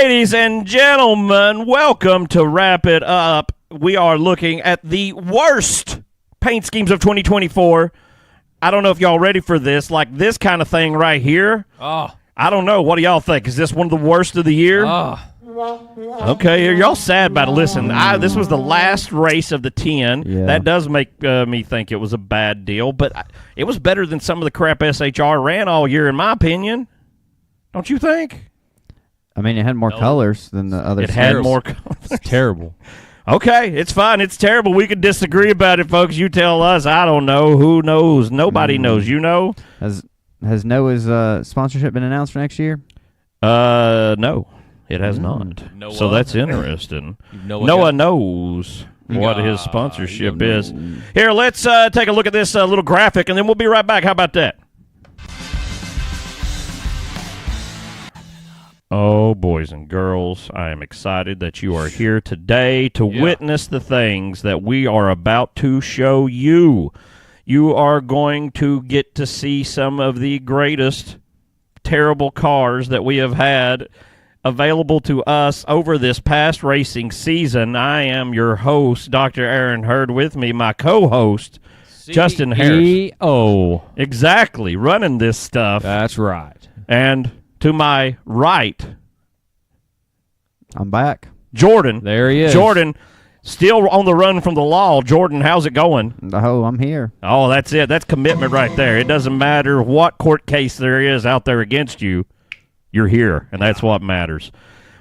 Ladies and gentlemen, welcome to Wrap It Up. We are looking at the worst paint schemes of 2024. I don't know if y'all ready for this. Like this kind of thing right here. Oh. I don't know. What do y'all think? Is this one of the worst of the year? Oh. Okay, y'all sad about it. Listen, this was the last race of the 10. Yeah. That does make me think it was a bad deal, but it was better than some of the crap SHR ran all year, in my opinion. Don't you think? I mean, it had more colors than the other. It had more colors. It's terrible. Okay, it's fine. It's terrible. We could disagree about it, folks. You tell us. I don't know. Who knows? Nobody knows. You know? Has Noah's sponsorship been announced for next year? No, it has not. Noah? So that's interesting. Noah Noah knows what his sponsorship is. Here, let's take a look at this little graphic, and then we'll be right back. How about that? Oh, boys and girls, I am excited that you are here today to witness the things that we are about to show you. You are going to get to see some of the greatest terrible cars that we have had available to us over this past racing season. I am your host, Dr. Aaron Hurd, with me, my co-host, Justin Harris. CEO. Exactly, running this stuff. That's right. And to my right, I'm back. Jordan. There he is. Jordan, still on the run from the law. Jordan, how's it going? Oh, I'm here. Oh, that's it. That's commitment right there. It doesn't matter what court case there is out there against you. You're here, and that's what matters.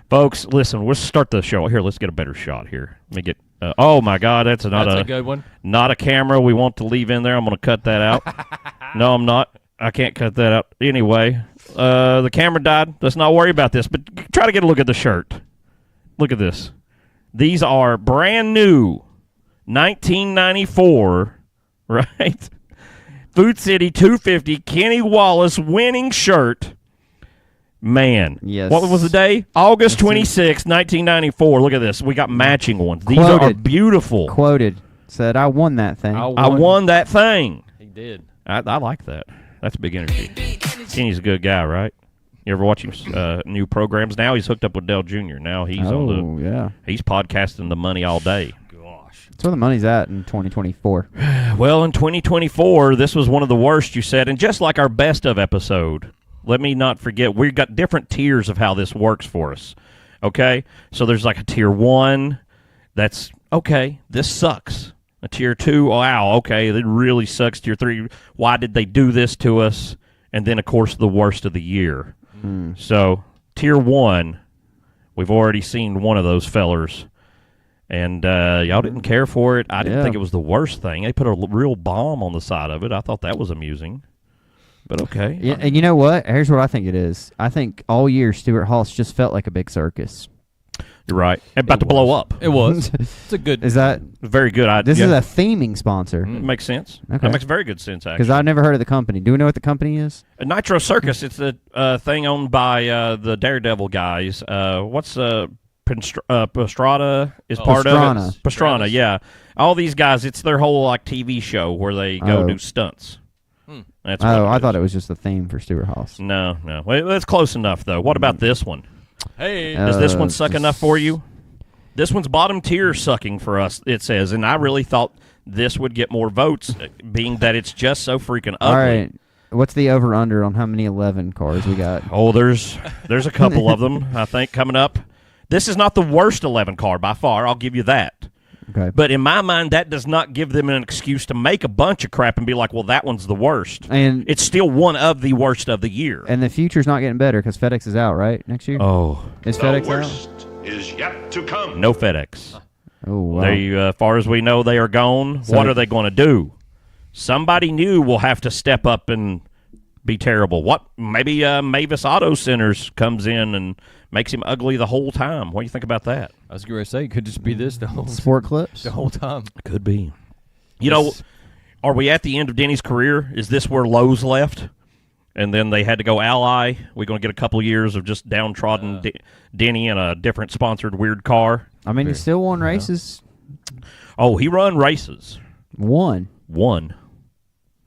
Folks, listen, let's start the show. Here, let's get a better shot here. Let me get oh, my God, that's a good one. Not a camera we want to leave in there. I'm going to cut that out. No, I'm not. I can't cut that out. Anyway, the camera died. Let's not worry about this, but try to get a look at the shirt. Look at this. These are brand new 1994, right? Food City 250 Kenny Wallace winning shirt. Man. Yes. What was the day? August 26, 1994. Look at this. We got matching ones. These are beautiful. Quoted. Said, I won that thing. I won that thing. He did. I like that. That's big energy. Kenny's a good guy, right? You ever watch his new programs? Now he's hooked up with Dell Jr. Now he's he's podcasting the money all day. Gosh. That's where the money's at in 2024. Well, in 2024, this was one of the worst, you said, and just like our best of episode, let me not forget, we've got different tiers of how this works for us, okay? So there's like a tier 1, that's, okay, this sucks. A tier 2, wow, okay, it really sucks. Tier 3, why did they do this to us? And then, of course, the worst of the year. So, tier 1, we've already seen one of those fellers. And y'all didn't care for it. I didn't think it was the worst thing. They put a real bomb on the side of it. I thought that was amusing. But okay. Yeah, and you know what? Here's what I think it is. I think all year Stuart Haas just felt like a big circus. You're right. About to blow up. It was. It's a good. Is that very good idea? This is a theming sponsor. It makes sense. Okay. That makes very good sense, actually. Because I've never heard of the company. Do we know what the company is? Nitro Circus. It's a thing owned by the Daredevil guys. What's Pastrana is part of it. Pastrana, yeah. All these guys, it's their whole like TV show where they go do stunts. That's I thought it was just a theme for Stuart Haas. No. Well, that's close enough, though. What about this one? Hey. Does this one suck enough for you? This one's bottom tier sucking for us, it says, and I really thought this would get more votes, being that it's just so freaking ugly. All right. What's the over-under on how many 11 cars we got? Oh, there's a couple of them, I think, coming up. This is not the worst 11 car by far, I'll give you that. Okay. But in my mind, that does not give them an excuse to make a bunch of crap and be like, well, that one's the worst. And it's still one of the worst of the year. And the future's not getting better because FedEx is out, right, next year? Oh. Is FedEx worst out? Is yet to come. No FedEx. Oh, wow. They, as far as we know, they are gone. So what are they going to do? Somebody new will have to step up and be terrible. What? Maybe Mavis Auto Centers comes in and makes him ugly the whole time. What do you think about that? I was going to say, it could just be this the whole Sport Clips? The whole time. Could be. You know, are we at the end of Denny's career? Is this where Lowe's left? And then they had to go Ally. We're going to get a couple years of just downtrodden Denny in a different sponsored weird car. I mean, he still won races. Oh, he run races. One.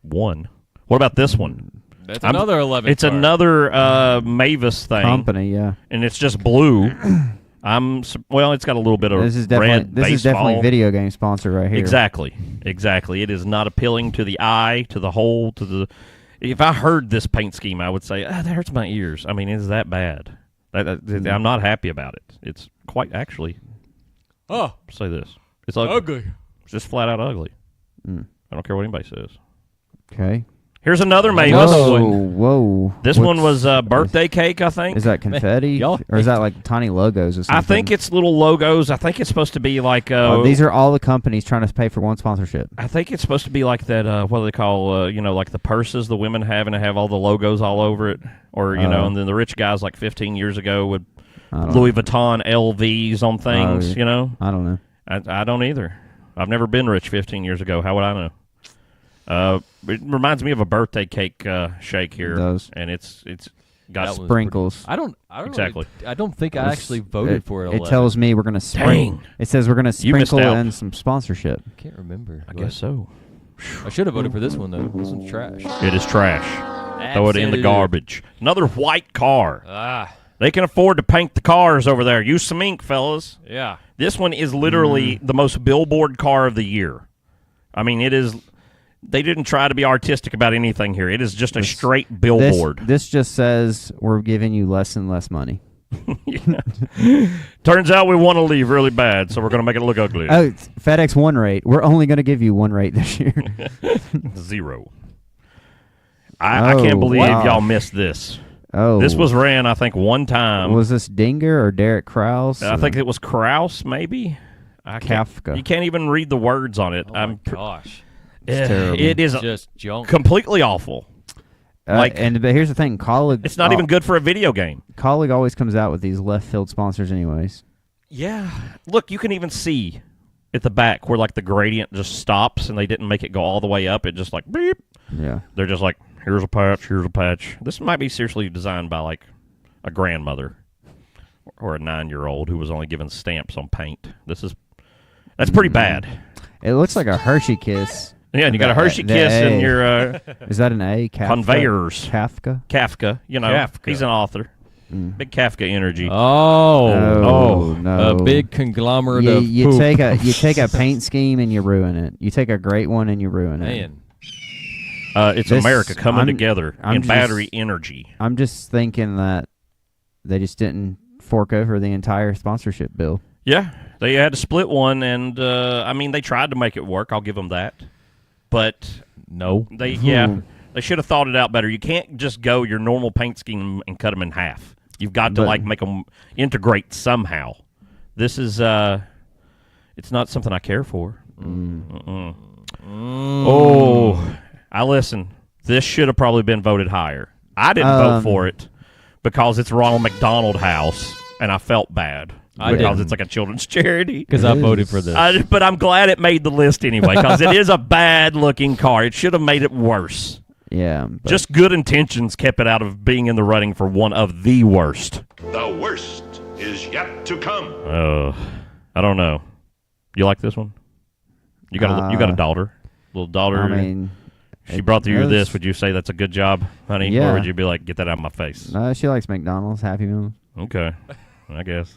What about this one? That's another 11. It's another Mavis thing. Company, yeah. And it's just blue. It's got a little bit of This is red definitely video game sponsor right here. Exactly. It is not appealing to the eye, to the whole, to the. If I heard this paint scheme, I would say that hurts my ears. I mean, is that bad? I'm not happy about it. It's quite actually. Oh, say this. It's ugly. It's just flat out ugly. I don't care what anybody says. Okay. Here's another Mavis. Whoa. This one was birthday cake, I think. Is that confetti? Or is that like tiny logos or something? I think it's little logos. I think it's supposed to be like... these are all the companies trying to pay for one sponsorship. I think it's supposed to be like that, what do they call, like the purses the women have and have all the logos all over it. Or, and then the rich guys like 15 years ago would Louis Vuitton LVs on things, I don't know. I don't either. I've never been rich 15 years ago. How would I know? It reminds me of a birthday cake shake here. It does. And it's got sprinkles. I don't exactly. I don't think I actually voted for it. It tells me we're going to sprinkle. It says we're going to sprinkle in some sponsorship. I can't remember. I guess so. I should have voted for this one though. This one's trash. It is trash. Throw it in the garbage. Another white car. They can afford to paint the cars over there. Use some ink, fellas. Yeah. This one is literally the most billboard car of the year. I mean, it is. They didn't try to be artistic about anything here. It is just a straight billboard. This just says we're giving you less and less money. Turns out we want to leave really bad, so we're going to make it look ugly. Oh, FedEx One rate. We're only going to give you one rate this year. 0. I can't believe y'all missed this. Oh, this was ran, I think, one time. Was this Dinger or Derek Krause? I think it was Krause, maybe. Kafka. You can't even read the words on it. Oh my gosh. It's terrible. It is just junk. Completely awful. But here's the thing, Colleague. It's not even good for a video game. Colleague always comes out with these left field sponsors, anyways. Yeah, look, you can even see at the back where like the gradient just stops, and they didn't make it go all the way up. It just like beep. Yeah, they're just like, here's a patch, here's a patch. This might be seriously designed by like a grandmother or a 9-year-old who was only given stamps on paint. That's pretty bad. It looks like a Hershey Kiss. Yeah, and you got a Hershey Kiss in your... is that an A? Kafka? Conveyors. Kafka? Kafka. Kafka. He's an author. Big Kafka energy. Oh, no. A big conglomerate of you poop. take a paint scheme and you ruin it. You take a great one and you ruin it. Man. It's America coming together in battery energy. I'm just thinking that they just didn't fork over the entire sponsorship bill. Yeah, they had to split one, and they tried to make it work. I'll give them that. But no, they should have thought it out better. You can't just go your normal paint scheme and cut them in half. You've got to make them integrate somehow. This is it's not something I care for. Oh, I listen. This should have probably been voted higher. I didn't vote for it because it's Ronald McDonald House, and I felt bad. Because it's like a children's charity. Because I voted for this. But I'm glad it made the list anyway, because it is a bad-looking car. It should have made it worse. Yeah. Just good intentions kept it out of being in the running for one of the worst. The worst is yet to come. I don't know. You like this one? You got a daughter, little daughter. I mean, she brought you this. Would you say that's a good job, honey? Yeah. Or would you be like, get that out of my face? No, she likes McDonald's Happy Meals. Okay, I guess.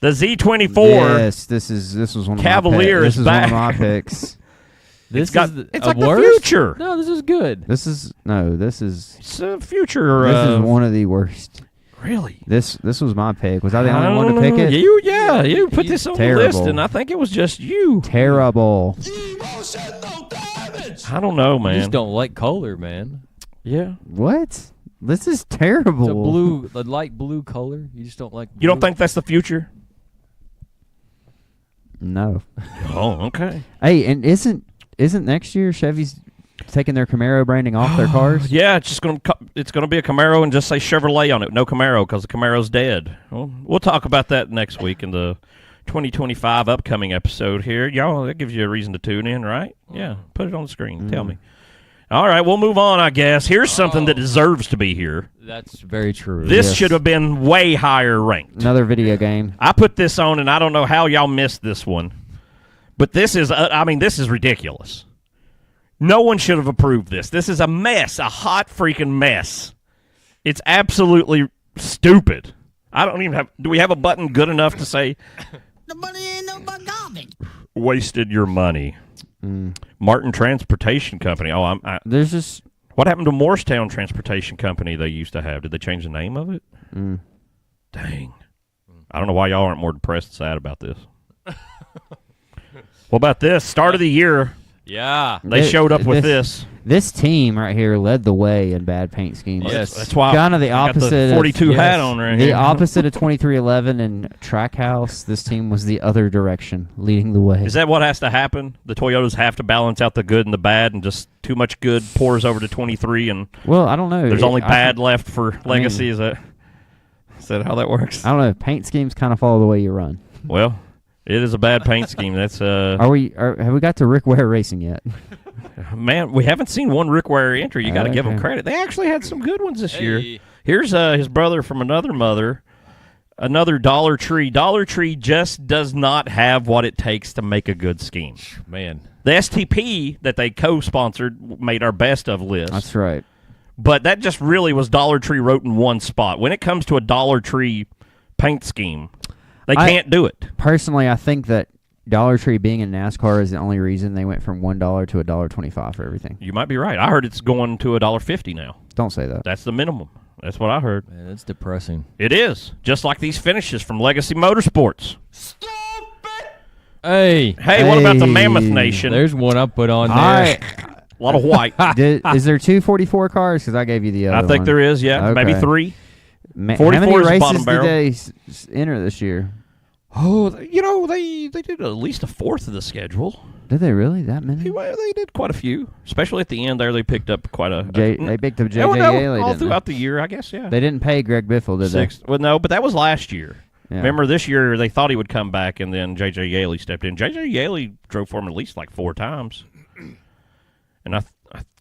The Z24. Yes, this was one of Cavalier my is back. One of my picks. It's it's like the future. No, this is good. This is it's a future. This is one of the worst. Really? This was my pick. Was I the only one to pick it? You put this on the list, and I think it was just you. Terrible. I don't know, man. You just don't like color, man. Yeah. What? This is terrible. It's a light blue color. You just don't like blue. You don't think that's the future? No. Oh, okay. Hey, and isn't next year Chevy's taking their Camaro branding off their cars? Yeah, it's gonna be a Camaro and just say Chevrolet on it. No Camaro because the Camaro's dead. Well, we'll talk about that next week in the 2025 upcoming episode here. Y'all, that gives you a reason to tune in, right? Yeah, put it on the screen. Tell me. All right, we'll move on, I guess. Here's something that deserves to be here. That's very true. This should have been way higher ranked. Another video game. I put this on, and I don't know how y'all missed this one. But this is, this is ridiculous. No one should have approved this. This is a mess, a hot freaking mess. It's absolutely stupid. I don't even have. Do we have a button good enough to say? The money ain't no but garbage. Wasted your money. Martin Transportation Company. Oh, There's just what happened to Morristown Transportation Company they used to have? Did they change the name of it? Dang. I don't know why y'all aren't more depressed and sad about this. What about this? Start of the year. Yeah. They showed up with this. This team right here led the way in bad paint schemes. Yes. That's why Kind of the I got opposite. the 42 of, hat on right the here. opposite of 2311 and Trackhouse. This team was the other direction, leading the way. Is that what has to happen? The Toyotas have to balance out the good and the bad, and just too much good pours over to 23, and Well, I don't know. there's only I bad think- left for Legacy. Is that how that works? I don't know. Paint schemes kind of follow the way you run. Well, it is a bad paint scheme. That's Have we got to Rick Ware Racing yet? man. We haven't seen one Rick Ware entry. You got to give them Okay. credit. They actually had some good ones this year. Hey. Here's his brother from another mother, another Dollar Tree. Dollar Tree just does not have what it takes to make a good scheme. Man. The STP that they co-sponsored made our best of list. That's right. But that just really was Dollar Tree wrote in one spot. When it comes to a Dollar Tree paint scheme, they can't do it. Personally, I think that Dollar Tree being in NASCAR is the only reason they went from $1 to $1.25 for everything. You might be right. I heard it's going to $1.50 now. Don't say that. That's the minimum. That's what I heard. Man, that's depressing. It is. Just like these finishes from Legacy Motorsports. Hey. Hey, what about the Hey. Mammoth Nation? There's one I put on there. I A lot of white. is there 244 cars? Because I gave you the other I think one. there is, yeah. Maybe Okay. 3. How 44 many is the races bottom did barrel. they enter this year? Oh, they did at least a fourth of the schedule. Did they really? That many? Well, they did quite a few. Especially at the end there, they picked up quite a... They picked up Yeah, well, J.J. no, Yaley, all didn't they? throughout the year, I guess, yeah. They didn't pay Greg Biffle, did they? Well, no, but that was last year. Yeah. Remember, this year they thought he would come back, and then J.J. Yaley stepped in. J.J. Yaley drove for him at least like 4 times. And I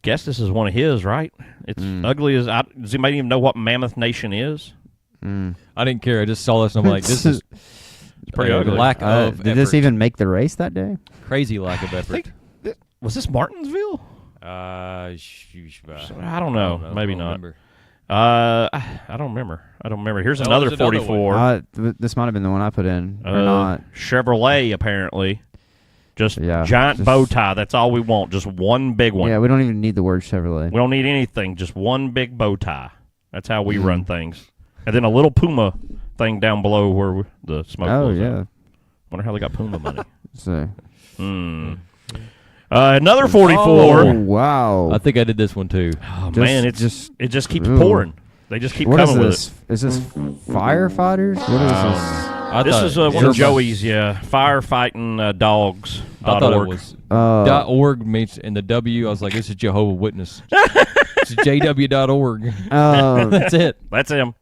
guess this is one of his, right? It's ugly as... Does anybody even know what Mammoth Nation is? I didn't care. I just saw this and I'm like, this is pretty ugly. lack of did this effort. even make the race that day? Crazy lack of effort. Was this Martinsville? I I don't know. Maybe not. Remember. I don't remember. Here's Oh, another there's another 44. This might have been the one I put in, or not. Chevrolet, apparently. Just Yeah, giant just- bow tie. That's all we want. Just one big one. Yeah, we don't even need the word Chevrolet. We don't need anything. Just one big bow tie. That's how we run things. And then a little Puma thing down below where the smoke Oh, goes yeah. out. Wonder how they got Puma money. So. Another 44. Oh, wow. I think I did this one too. Oh, Just- man, it just keeps pouring. They just keep What is coming with this? it. Is this firefighters? What is this? I This thought is it one of was- Joey's, firefighting dogs. I thought it was .org meets in the W. I was like, this is Jehovah's Witness. It's JW.org. That's it. That's him.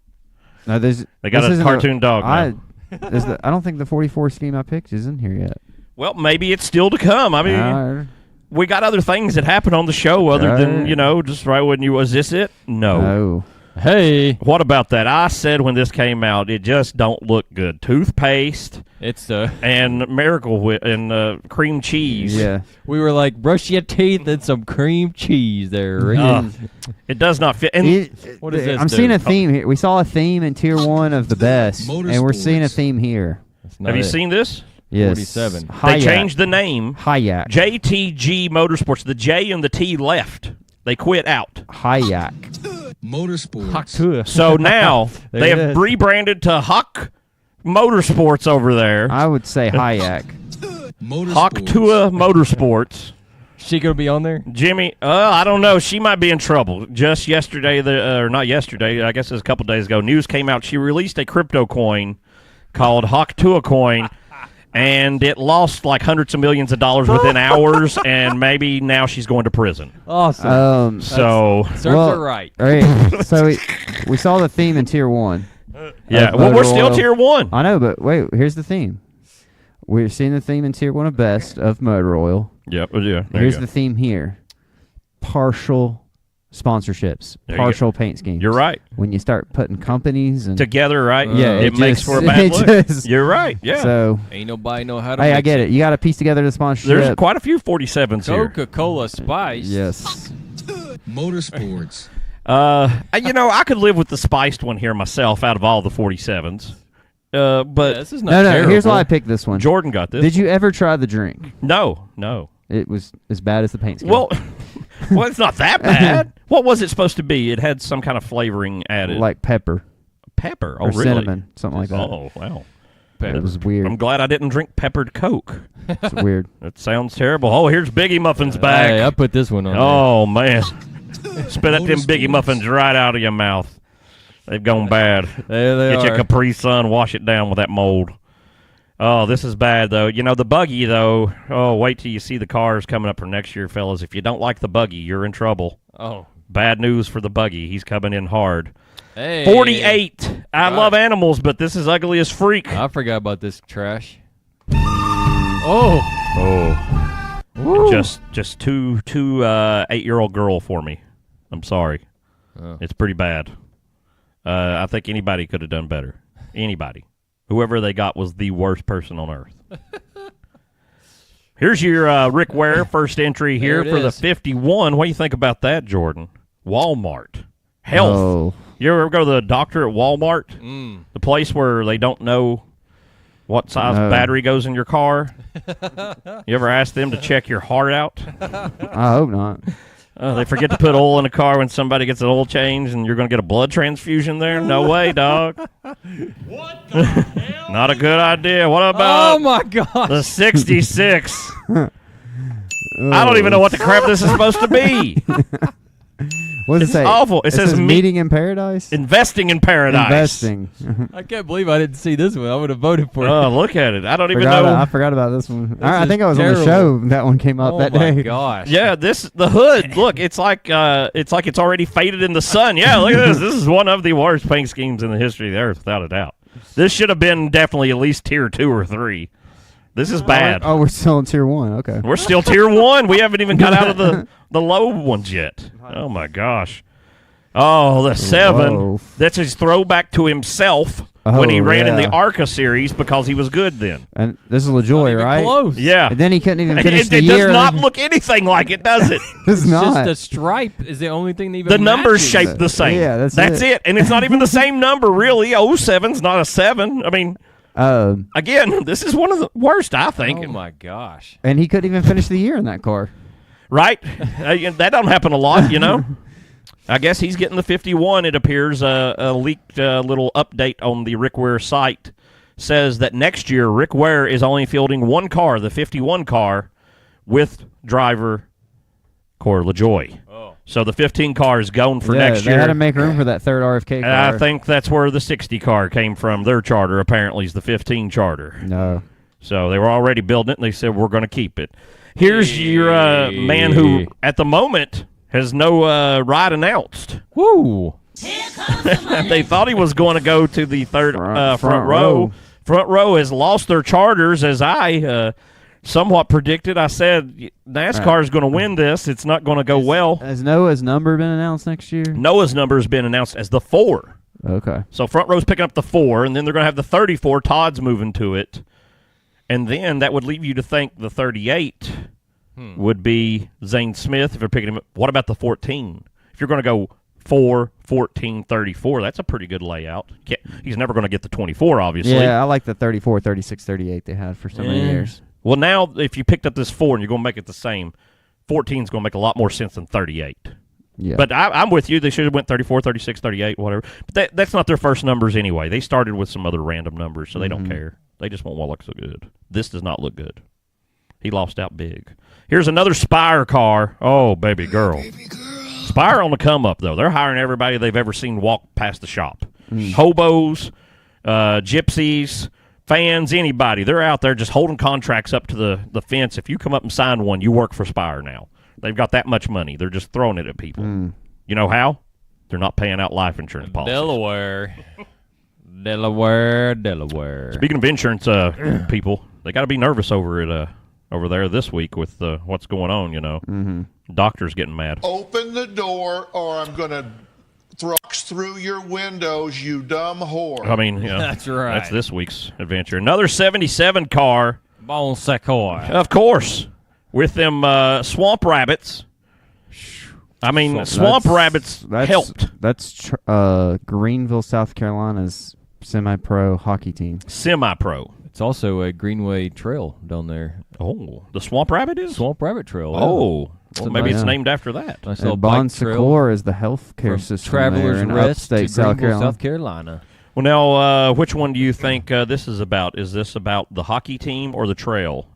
No, They got this a isn't cartoon dog I now. don't think the 44 scheme I picked is in here yet. Well, maybe it's still to come. I mean, we got other things that happen on the show other than, just right when you... Was this it? No. No. Hey. What about that? I said when this came out, it just don't look good. Toothpaste It's and Miracle Whip and cream cheese. Yeah. we were like, brush your teeth and some cream cheese there. Rick. It does not fit. And What does this I'm do? seeing a theme here. We saw a theme in Tier 1 of the best, and we're seeing a theme here. That's not have you it. seen this? Yes. 47. They changed the name. Hayak. JTG Motorsports. The J and the T left. They quit out. Hayak. Motorsports. So now There they it have is. rebranded to Huck Motorsports over there. I would say Hayak. Hawk Tua Motorsports. She gonna be on there? Jimmy, I don't know. She might be in trouble. Just yesterday, or not yesterday, I guess it was a couple days ago, news came out. She released a crypto coin called Hawk Tua Coin, and it lost like hundreds of millions of dollars within hours, and maybe now she's going to prison. Awesome. So, Serves well, her right. All right. So we saw the theme in Tier 1. yeah, of well, we're Motor still Oil. tier 1. I know, but wait, here's the theme. We're seeing the theme in Tier 1 of Best of Motor Oil. Yep, yeah. Here's the theme here. Partial sponsorships, There you partial paint schemes. You're right. When you start putting companies and Together, right? Yeah, it makes just- for a bad it look. just- You're right. Yeah. So Ain't nobody know how to. hey, I mix get it. You got to piece together the sponsorship. There's quite a few 47s here. Coca-Cola Spice. Yes. Motorsports. I could live with the spiced one here myself out of all the 47s. But Yeah, this is not No, terrible. here's why I picked this one. Jordan got this. Did you ever try the drink? No. It was as bad as the paint scheme. Well, it's not that bad. What was it supposed to be? It had some kind of flavoring added. like pepper pepper. Oh, or really? cinnamon, something like that. Oh, wow. It was weird. I'm glad I didn't drink peppered Coke. It's weird. That sounds terrible. Oh, here's Biggie Muffins back. Hey, I put this one on. Oh, man. Spit up them Biggie Muffins right out of your mouth. They've gone bad. There they Get are. your Capri Sun, wash it down with that mold. Oh, this is bad, though. The buggy, though, wait till you see the cars coming up for next year, fellas. If you don't like the buggy, you're in trouble. Oh, Bad news for the buggy. He's coming in hard. hey. 48. I Right. love animals, but this is ugly as freak. I forgot about this trash. Oh, Just two 8-year-old girl for me. I'm sorry. Oh. It's pretty bad. I think anybody could have done better. Anybody. Whoever they got was the worst person on earth. Here's your Rick Ware first entry here There it for the is. 51. What do you think about that, Jordan? Walmart. Health. Oh, You ever go to the doctor at Walmart? Mm. The place where they don't know what size No. battery goes in your car? You ever ask them to check your heart out? I hope not. They forget to put oil in a car when somebody gets an oil change and you're going to get a blood transfusion there? No way, dog. What the hell? Not a good idea. What about oh my gosh. the 66? I don't even know what the crap this is supposed to be. What does it It's say? awful. It says meeting in paradise. Investing in paradise. Investing. I can't believe I didn't see this one. I would have voted for it. Oh, look at it. I don't even I know. forgot about this one. I is think I was on the terrible. show. That one came up Oh that my day. gosh. Yeah, the hood. Look, it's like it's already faded in the sun. Yeah, look at this. This is one of the worst paint schemes in the history of the earth, without a doubt. This should have been definitely at least tier 2 or 3. This is bad. Oh, we're still in tier 1. Okay. We're still tier 1. We haven't even got out of the low ones yet. Oh my gosh. Oh, the 7. Whoa. That's his throwback to himself when he Oh, ran in the yeah. ARCA series because he was good then. And this is LaJoy, Even right? Close. Yeah. And then he couldn't even It, finish it the year. does not look anything like it, does it? It's It's not. just the stripe is the only thing that even The numbers matches. shaped the same. Yeah, that's it. And it's not even the same number, really. 07's not a 7. I mean, again, this is one of the worst, I think. Oh my gosh. And he couldn't even finish the year in that car. Right? That don't happen a lot, you know? I guess he's getting the 51, it appears. A leaked little update on the Rick Ware site says that next year Rick Ware is only fielding one car, the 51 car, with driver Corey LaJoy. Oh. So the 15 car is gone for next they year. had to make room for that third RFK car. And I think that's where the 60 car came from. Their charter apparently is the 15 charter. No. So they were already building it, and they said, we're going to keep it. Here's your man who, at the moment, has no ride announced. Woo. They thought he was going to go to the third front row. row. Front row has lost their charters, as I somewhat predicted. I said NASCAR is going to win this. It's not going to go well. Has Noah's number been announced next year? Noah's number has been announced as the 4. Okay. So front row's picking up the 4, and then they're going to have the 34. Todd's moving to it. And then that would leave you to think the 38 would be Zane Smith if you're picking him up. What about the 14? If you're going to go 4, 14, 34, that's a pretty good layout. He's never going to get the 24, obviously. Yeah, I like the 34, 36, 38 they had for so many years. Well, now if you picked up this 4 and you're going to make it the same, 14 is going to make a lot more sense than 38. Yeah. But I'm with you. They should have went 34, 36, 38, whatever. But that's not their first numbers anyway. They started with some other random numbers, so they don't care. They just want what looks so good. This does not look good. He lost out big. Here's another Spire car. Oh, baby girl. Spire on the come up, though. They're hiring everybody they've ever seen walk past the shop. Hobos, gypsies, fans, anybody. They're out there just holding contracts up to the fence. If you come up and sign one, you work for Spire now. They've got that much money. They're just throwing it at people. You know how? They're not paying out life insurance policies. Delaware. Speaking of insurance people, they got to be nervous over at over there this week with what's going on, Mm-hmm. Doctors getting mad. Open the door or I'm going to thrust through your windows, you dumb whore. I mean, That's right. That's this week's adventure. Another 77 car. Bon Secoy. Of course. With them swamp rabbits. I mean, swamp rabbits helped. That's Greenville, South Carolina's semi-pro hockey team. Semi-pro. It's also a Greenway Trail down there. Oh, the swamp rabbit is? Swamp Rabbit Trail. Oh. Well, maybe it's yeah. named after that. Nice little And Bon bike trail Secours is the healthcare from system Travelers there in Rest to upstate South Greenville, Carolina. South Carolina. Well, now, which one do you think this is about? Is this about the hockey team or the trail?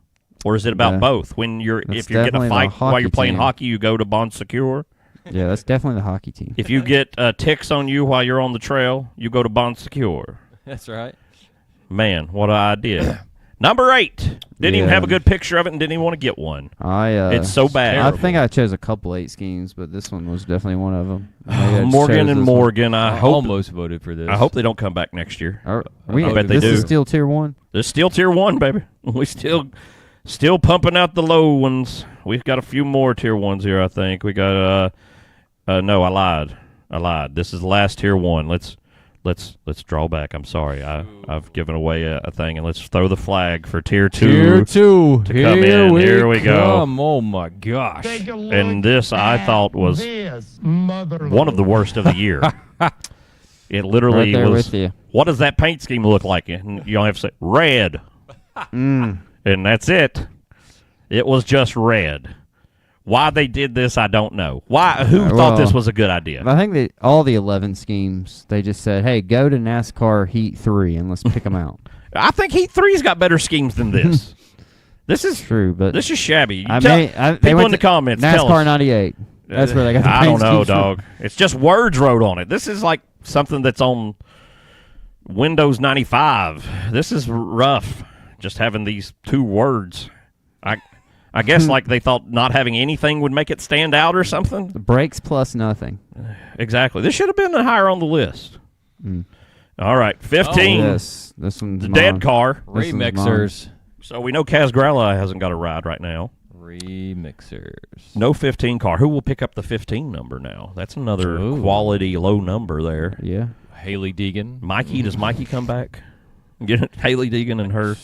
Or is it about both? When if you're getting a definitely the fight while you're hockey playing team. hockey, you go to Bon Secours. Yeah, that's definitely the hockey team. If you get ticks on you while you're on the trail, you go to Bon Secours. That's right. Man, what an idea. Number 8. Didn't even Yeah. have a good picture of it and didn't even want to get one. It's so bad. I think I chose a couple 8 schemes, but this one was definitely one of them. Morgan and Morgan, I hope almost voted for this. I hope they don't come back next year. I bet they this do. is still tier 1. There's still tier 1, baby. We still pumping out the low ones. We've got a few more tier 1s here, I think. We got no, I lied. This is the last tier 1. Let's draw back. I'm sorry. I've given away a thing, and let's throw the flag for tier 2. Tier 2 to come in. Here we go. Oh my gosh. And this I thought was one of the worst of the year. It literally Right there was. with you. What does that paint scheme look like? And you don't have to say red. And that's it. It was just red. Why they did this, I don't know. Who thought this was a good idea? I think that all the 11 schemes, they just said, hey, go to NASCAR Heat 3 and let's pick them out. I think Heat 3's got better schemes than this. This is true, but this is shabby. they People went in the to comments tell NASCAR us. 98. That's where they got the I paint don't know, schemes from. dog. It's just words wrote on it. This is like something that's on Windows 95. This is rough. Just having these 2 words. I guess like they thought not having anything would make it stand out or something. Brakes plus nothing. Exactly. This should have been higher on the list. All right, 15. This one's The mine. dead car. This one's Remixers. So we know Kaz Grella hasn't got a ride right now. Remixers. No 15 car. Who will pick up the 15 number now? That's another Ooh. quality low number there. Yeah. Haley Deegan. Mikey, does Mikey come back? Get it? Haley Deegan and her.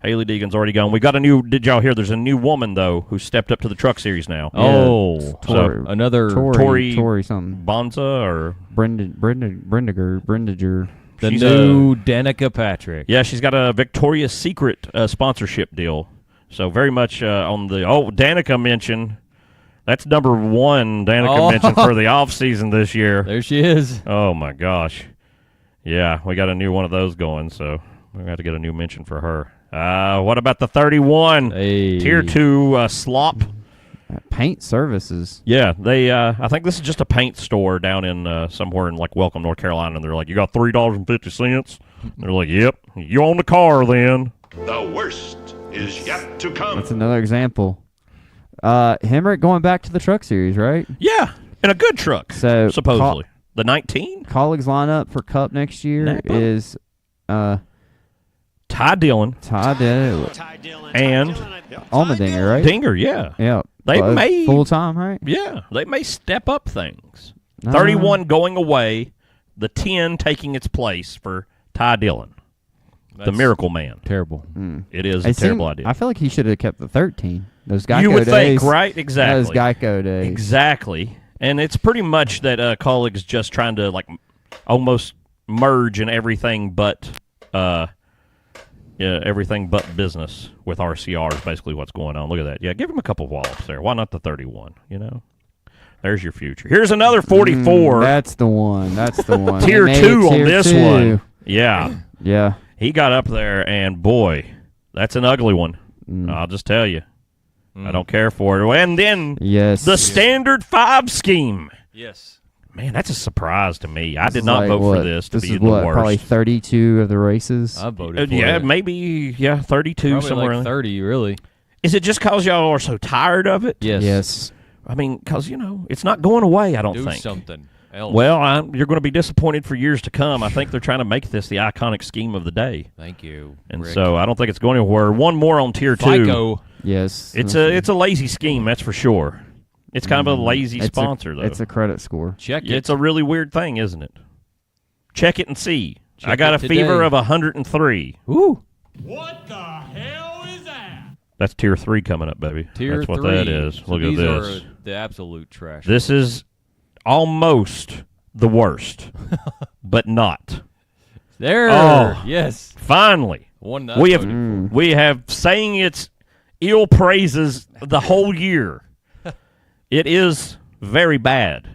Haley Deegan's already gone. We got a new. Did y'all hear? There's a new woman though who stepped up to the truck series now. Oh, Tori- another Tori something. Bonza or Brendiger. the she's new Danica Patrick. yeah, she's got a Victoria's Secret sponsorship deal. So very much on the Danica mention. That's number 1 Danica mention for the off season this year. There she is. Oh my gosh, yeah, we got a new one of those going. So we got to get a new mention for her. What about the 31? Hey. Tier 2 slop. Paint services. Yeah, they. I think this is just a paint store down in somewhere in like Welcome, North Carolina, and they're like, "You got $3.50?" They're like, "Yep, you own the car then." The worst is yet to come. That's another example. Hemrick going back to the truck series, right? Yeah, in a good truck. So supposedly the 19. Colleagues lineup for Cup next year Napa? is Ty Dillon Todd Dillon, and Allmendinger, right? Dinger. Yeah, Yeah. They Both may- full-time, right? yeah, they may step up things. No. 31 going away, the 10 taking its place for Ty Dillon, the That's Miracle Man. Terrible. It is a terrible idea. I feel like he should have kept the 13. Those Geico You would days. think, right? Exactly. Those Geico days. Exactly. And it's pretty much that colleagues just trying to like almost merge in everything but everything but business with RCR is basically what's going on. Look at that. Yeah, give him a couple wallops there. Why not the 31, There's your future. Here's another 44. That's the one. That's the one. Tier They made 2 it on tier this 2. one. Yeah. Yeah. He got up there, and boy, that's an ugly one. I'll just tell you. I don't care for it. And then Yes. the standard 5 scheme. Yes. Man, that's a surprise to me. I This did is not like vote what? for this to This be is the what, worst. Probably 32 of the races. I voted for Yeah, it. maybe 32 Probably somewhere. like in there. 30, really. Is it just because y'all are so tired of it? Yes. Yes. I mean, because, it's not going away, I don't Do think. something. else. Well, you're going to be disappointed for years to come. I think they're trying to make this the iconic scheme of the day. Thank you, And Rick. so I don't think it's going anywhere. One more on tier 2. FICO. Yes. It's a lazy scheme, that's for sure. It's kind of a lazy sponsor, though. It's a credit score. Check it. It's a really weird thing, isn't it? Check it and see. Check I got it a fever today. of 103. Ooh. What the hell is that? That's tier 3 coming up, baby. Tier That's what 3. that is. So Look at these this. are the absolute trash. This is almost the worst, but not. There. Oh. Yes. Finally, One that we have voted for. we have sang its ill praises the whole year. It is very bad.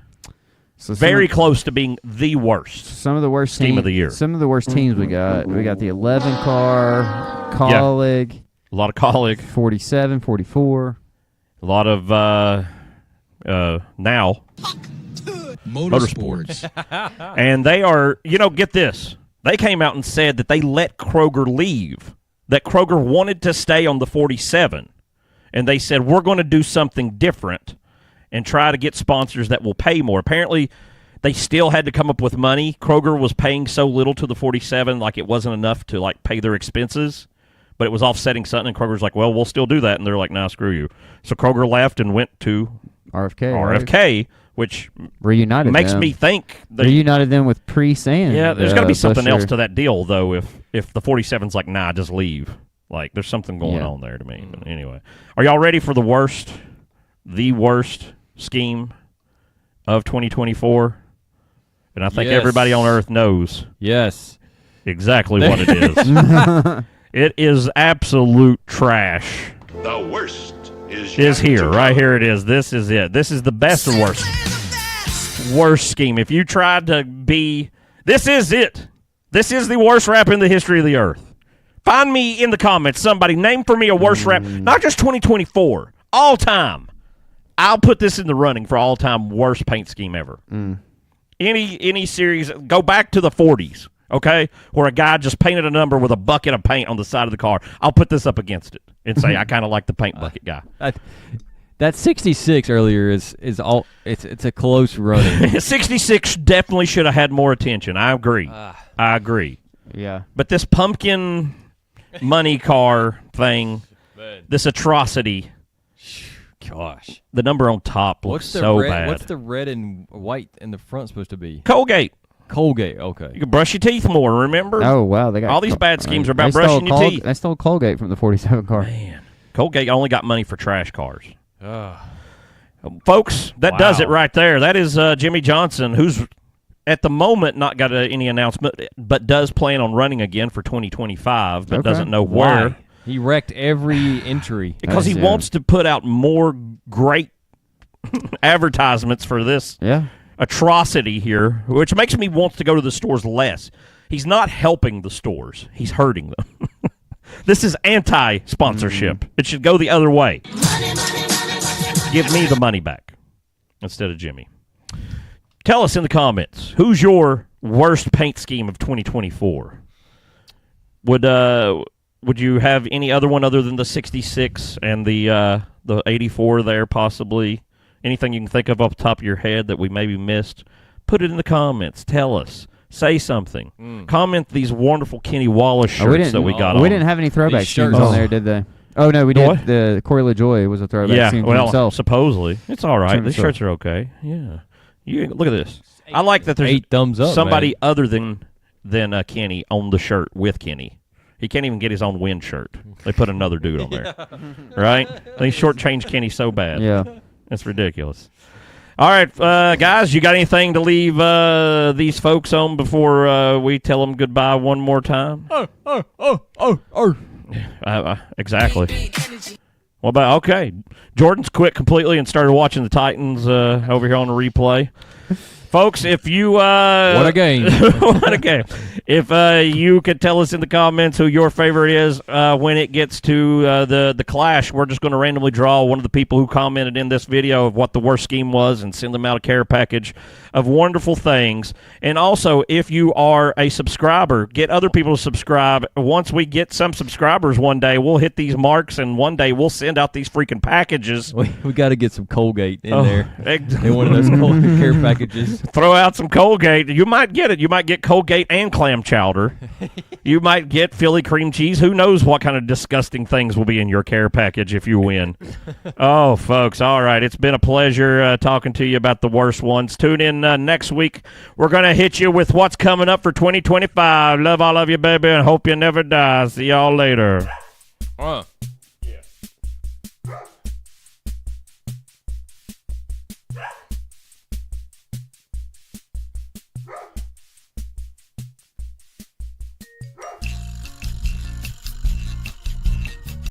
So Very close to being the worst. some of the worst Team of the year. Some of the worst teams we got. We got the 11 car, colleague, A lot of colleague, 47, 44. a lot of now. Motorsports. And they are, get this. They came out and said that they let Kroger leave, that Kroger wanted to stay on the 47. And they said, we're going to do something different and try to get sponsors that will pay more. Apparently, they still had to come up with money. Kroger was paying so little to the 47, like it wasn't enough to pay their expenses. But it was offsetting something, and Kroger's like, well, we'll still do that. And they're like, nah, screw you. So Kroger left and went to RFK, which Reunited makes them. me think that Reunited them with Priest and yeah, there's got to be something else Busher. to that deal, though. If the 47's like, nah, just leave. Like, there's something going Yeah. on there to me. But anyway, are y'all ready for the worst scheme of 2024? And I think Yes. everybody on Earth knows Yes. exactly what it is. It is absolute trash. The worst is Is yet here, to right come. here it is. This is it. This is the best and worst. Worst scheme. If you tried to be, this is it. This is the worst rap in the history of the earth. Find me in the comments, somebody, name for me a worst rap, not just 2024, all time. I'll put this in the running for all time worst paint scheme ever. Any series, go back to the 40s, okay, where a guy just painted a number with a bucket of paint on the side of the car. I'll put this up against it and say I kind of like the paint bucket guy. That 66 earlier is all. It's a close running. 66 definitely should have had more attention. I agree. I agree. Yeah. But this pumpkin money car thing, this atrocity, Gosh. the number on top looks What's the so red? bad. What's the red and white in the front supposed to be? Colgate. Colgate. Okay. You can brush your teeth more, remember? Oh, wow. They got All these bad schemes are about they stole brushing your teeth. They stole Colgate from the 47 car. Man, Colgate only got money for trash cars. Folks, that does it right there. That is Jimmy Johnson, who's at the moment not got any announcement, but does plan on running again for 2025, but Okay. doesn't know where. Why? He wrecked every entry. Because he Yeah. wants to put out more great advertisements for this Yeah. atrocity here, which makes me want to go to the stores less. He's not helping the stores. He's hurting them. This is anti-sponsorship. It should go the other way. Give me the money back instead of Jimmy. Tell us in the comments, who's your worst paint scheme of 2024? Would you have any other one other than the 66 and the 84 there possibly? Anything you can think of off the top of your head that we maybe missed? Put it in the comments. Tell us. Say something. Comment these wonderful Kenny Wallace shirts that we got on. We didn't have any throwback These schemes shirts- on there, did they? Oh, no, we The did. what? The Corey LaJoy was a throwback Yeah, scheme for well, himself. supposedly. It's all right. Trim These himself. shirts are okay. Yeah. You look at this. I like that there's 8 thumbs up. somebody man. other than Kenny on the shirt with Kenny. He can't even get his own wind shirt. They put another dude on there. Right? They shortchanged Kenny so bad. Yeah. It's ridiculous. All right, guys, you got anything to leave these folks on before we tell them goodbye one more time? Exactly. What about, okay, Jordan's quit completely and started watching the Titans over here on the replay. Folks, if you... What a game. what a game. If you could tell us in the comments who your favorite is when it gets to the clash, we're just going to randomly draw one of the people who commented in this video of what the worst scheme was and send them out a care package of wonderful things. And also, if you are a subscriber, get other people to subscribe. Once we get some subscribers one day, we'll hit these marks, and one day we'll send out these freaking packages. We got to get some Colgate in Oh, there. In one of those care packages. Throw out some Colgate. You might get it. You might get Colgate and clam chowder. You might get Philly cream cheese. Who knows what kind of disgusting things will be in your care package if you win. Oh, folks. All right. It's been a pleasure talking to you about the worst ones. Tune in next week. We're going to hit you with what's coming up for 2025. Love all of you, baby, and hope you never die. See y'all later.